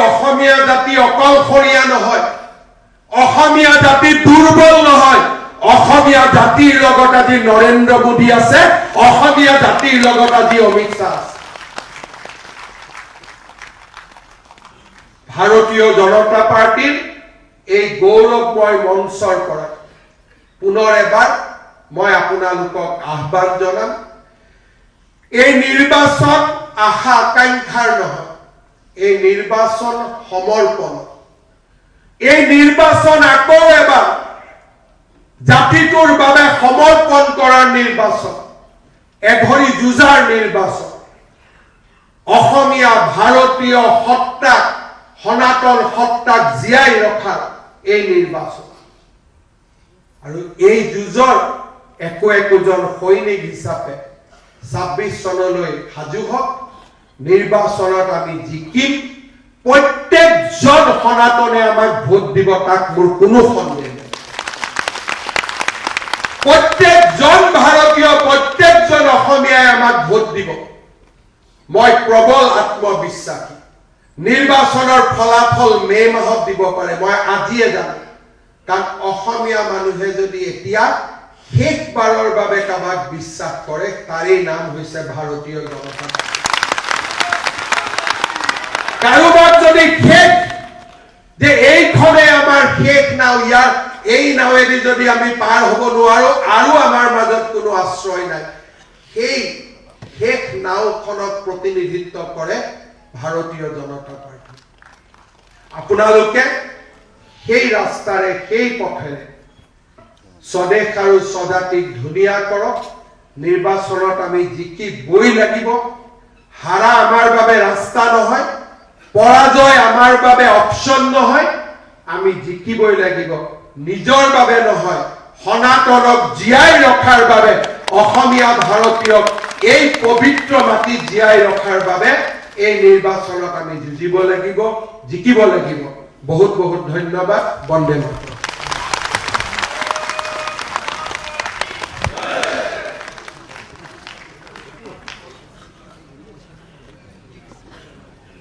অসমীয়া জাতি অকলশৰীয়া নহয়, অসমীয়া জাতি দুৰ্বল নহয়, অসমীয়া জাতিৰ লগত আজি নৰেন্দ্ৰ মোদী আছে, অসমীয়া জাতিৰ লগত আজি অমিত শ্বাহ আছে। ভাৰতীয় জনতা পাৰ্টিৰ এই গৌৰৱময় মঞ্চৰ পৰা পুনৰ এবাৰ মই আপোনালোকক আহ্বান জনাম, এই নিৰ্বাচন আশা আকাংক্ষাৰ নহয়, এই নিৰ্বাচন সমৰ্পণ, এই নিৰ্বাচন আকৌ এবাৰ জাতিটোৰ বাবে সমৰ্পণ কৰাৰ নিৰ্বাচন, এঘৰি যুঁজাৰ নিৰ্বাচন, অসমীয়া ভাৰতীয় সত্তাক, সনাতন সত্তাক জীয়াই ৰখাৰ এই নিৰ্বাচন। আৰু এই যুঁজৰ একোজন সৈনিক হিচাপে ২৬ চনলৈ সাজু হওক, নিৰ্বাচনত আমি জিকিম, প্ৰত্যেকজন সনাতনে আমাক ভোট দিব, তাক মোৰ কোনো সন্দেহ নাই। প্ৰত্যেকজন ভাৰতীয়, প্ৰত্যেকজন অসমীয়াই আমাক ভোট দিব। মই প্ৰবল আত্মবিশ্বাসী, নিৰ্বাচনৰ ফলাফল মে মাহত দিব পাৰে, মই আজিয়ে জানো। কাৰণ অসমীয়া মানুহে যদি এতিয়া শেষবাৰৰ বাবে কাবাক বিশ্বাস কৰে, তাৰেই নাম হৈছে ভাৰতীয় জনতা পাৰ্টি। কাৰোবাক যদি শেষ যে এইখনে আমাৰ শেষ নাও, ইয়াৰ এই নাৱেদি যদি আমি পাৰ হ'ব নোৱাৰো আৰু আমাৰ মাজত কোনো আশ্ৰয় নাই, সেই শেষ নাওখনক প্ৰতিনিধিত্ব কৰে ভাৰতীয় জনতা পাৰ্টি। আপোনালোকে সেই ৰাস্তাৰে, সেই পথেৰে স্বদেশ আৰু স্বজাতিক ধুনীয়া কৰক। নিৰ্বাচনত আমি জিকিবই লাগিব। হাৰা আমাৰ বাবে ৰাস্তা নহয়, পৰাজয় আমাৰ বাবে অপচন নহয়, আমি জিকিবই লাগিব। নিজৰ বাবে নহয়, সনাতনক জীয়াই ৰখাৰ বাবে, অসমীয়া ভাৰতীয়ক এই পবিত্ৰ মাটি জীয়াই ৰখাৰ বাবে এই নিৰ্বাচনত আমি যুঁজিব লাগিব, জিকিব লাগিব। বহুত বহুত ধন্যবাদ। বন্দে মাতৰম।